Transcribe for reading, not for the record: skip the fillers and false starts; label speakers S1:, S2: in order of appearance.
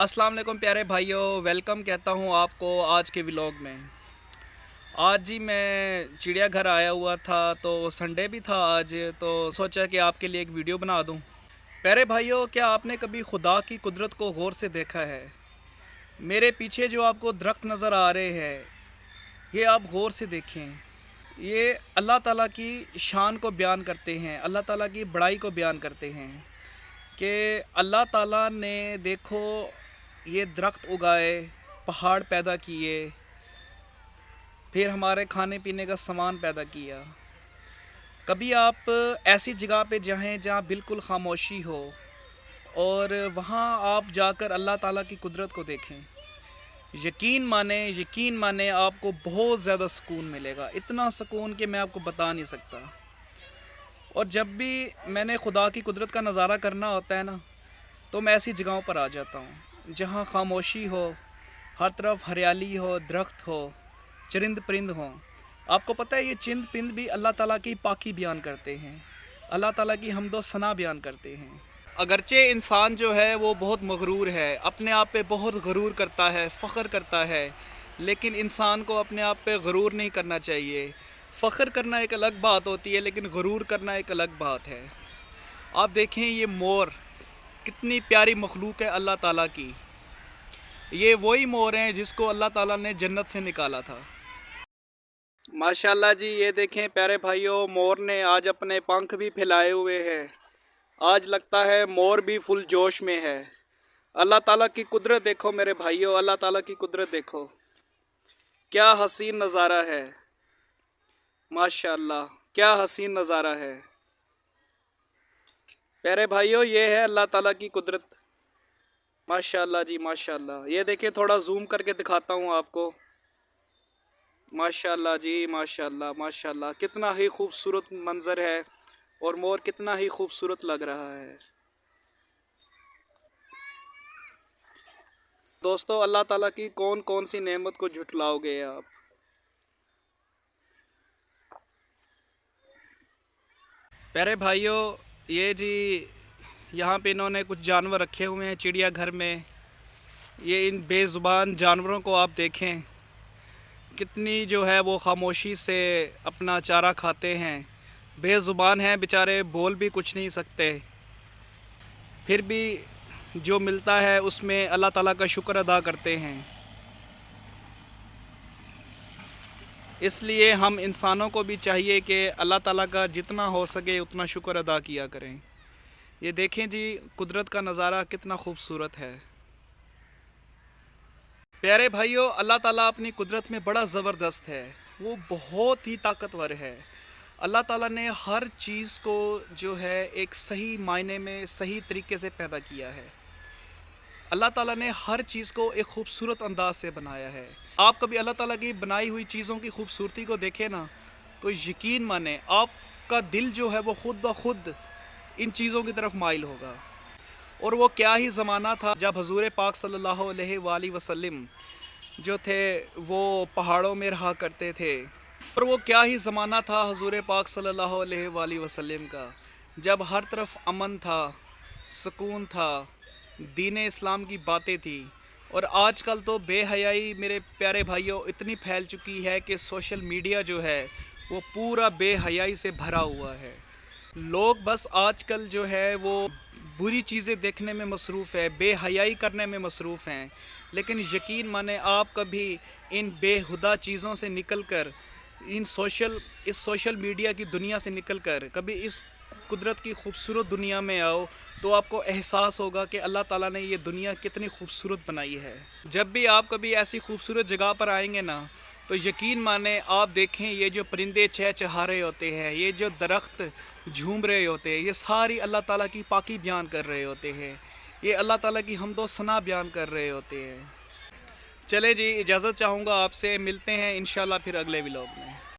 S1: अस्सलाम वालेकुम प्यारे भाइयों, वेलकम कहता हूँ आपको आज के व्लॉग में। आज जी मैं चिड़िया घर आया हुआ था, तो संडे भी था आज, तो सोचा कि आपके लिए एक वीडियो बना दूँ। प्यारे भाइयों, क्या आपने कभी खुदा की कुदरत को गौर से देखा है? मेरे पीछे जो आपको दरख्त नज़र आ रहे हैं, ये आप गौर से देखें। ये अल्लाह ताला की शान को बयान करते हैं, अल्लाह ताला की बड़ाई को बयान करते हैं कि अल्लाह ताला ने देखो ये दरख्त उगाए, पहाड़ पैदा किए, फिर हमारे खाने पीने का सामान पैदा किया। कभी आप ऐसी जगह पे जाएं जहाँ बिल्कुल खामोशी हो और वहाँ आप जाकर अल्लाह ताला की कुदरत को देखें। यकीन माने आपको बहुत ज़्यादा सुकून मिलेगा, इतना सुकून कि मैं आपको बता नहीं सकता। और जब भी मैंने खुदा की कुदरत का नज़ारा करना होता है ना, तो मैं ऐसी जगहों पर आ जाता हूँ जहाँ खामोशी हो, हर तरफ हरियाली हो, दरख्त हो, चरिंद परिंद हों। आपको पता है ये चरिंद परिंद भी अल्लाह ताला की पाकी बयान करते हैं, अल्लाह ताला की हम्दो सना बयान करते हैं। अगरचे इंसान जो है वो बहुत मगरूर है, अपने आप पे बहुत गरूर करता है, फ़ख्र करता है, लेकिन इंसान को अपने आप पे गरूर नहीं करना चाहिए। फ़ख्र करना एक अलग बात होती है, लेकिन गरूर करना एक अलग बात है। आप देखें ये मोर कितनी प्यारी मखलूक है अल्लाह ताला की। ये वही मोर हैं जिसको अल्लाह ताला ने जन्नत से निकाला था। माशाल्लाह जी, ये देखें प्यारे भाइयों, मोर ने आज अपने पंख भी फैलाए हुए हैं। आज लगता है मोर भी फुल जोश में है। अल्लाह ताला की कुदरत देखो मेरे भाइयों, अल्लाह ताला की कुदरत देखो, क्या हसीन नज़ारा है। माशाल्लाह, क्या हसीन नज़ारा है। प्यारे भाइयों, ये है अल्लाह ताला की कुदरत। माशाल्लाह जी माशाल्लाह। ये देखें, थोड़ा जूम करके दिखाता हूँ आपको। माशाल्लाह जी माशाल्लाह माशाल्लाह, कितना ही खूबसूरत मंज़र है और मोर कितना ही खूबसूरत लग रहा है। दोस्तों, अल्लाह ताला की कौन कौन सी नेमत को झुटलाओगे आप। प्यारे भाइयों, ये जी यहाँ पे इन्होंने कुछ जानवर रखे हुए हैं चिड़िया घर में। ये इन बेज़ुबान जानवरों को आप देखें, कितनी जो है वो खामोशी से अपना चारा खाते हैं। बेज़ुबान हैं बेचारे, बोल भी कुछ नहीं सकते, फिर भी जो मिलता है उसमें अल्लाह ताला का शुक्र अदा करते हैं। इसलिए हम इंसानों को भी चाहिए कि अल्लाह ताला का जितना हो सके उतना शुक्र अदा किया करें। ये देखें जी, कुदरत का नज़ारा कितना खूबसूरत है। प्यारे भाइयों, अल्लाह ताला अपनी कुदरत में बड़ा ज़बरदस्त है, वो बहुत ही ताकतवर है। अल्लाह ताला ने हर चीज़ को जो है एक सही मायने में सही तरीके से पैदा किया है। अल्लाह ताला ने हर चीज़ को एक खूबसूरत अंदाज से बनाया है। आप कभी अल्लाह ताला की बनाई हुई चीज़ों की खूबसूरती को देखें ना, तो यकीन माने आपका दिल जो है वो खुद ब खुद इन चीज़ों की तरफ माइल होगा। और वो क्या ही ज़माना था जब हजूर पाक सल्लल्लाहु अलैहि वसल्लम जो थे वो पहाड़ों में रहा करते थे। और वो क्या ही ज़माना था हजूर पाक सल्लल्लाहु अलैहि वसल्लम का, जब हर तरफ अमन था, सुकून था, दीन इस्लाम की बातें थी। और आजकल तो बेहयाई मेरे प्यारे भाइयों इतनी फैल चुकी है कि सोशल मीडिया जो है वो पूरा बेहयाई से भरा हुआ है। लोग बस आजकल जो है वो बुरी चीज़ें देखने में मसरूफ़ है, बेहयाई करने में मसरूफ़ हैं। लेकिन यकीन माने आप कभी इन बेहुदा चीज़ों से निकल कर इस सोशल मीडिया की दुनिया से निकल कर कभी इस कुदरत की खूबसूरत दुनिया में आओ, तो आपको एहसास होगा कि अल्लाह ताला ने ये दुनिया कितनी खूबसूरत बनाई है। जब भी आप कभी ऐसी खूबसूरत जगह पर आएंगे ना, तो यकीन माने आप देखें, ये जो परिंदे चहचहा रहे होते हैं, ये जो दरख्त झूम रहे होते हैं, ये सारी अल्लाह ताला की पाकी बयान कर रहे होते हैं, ये अल्लाह ताला की हम्दो सना बयान कर रहे होते हैं। चले जी, इजाज़त चाहूँगा आपसे, मिलते हैं इंशाल्लाह फिर अगले व्लॉग में।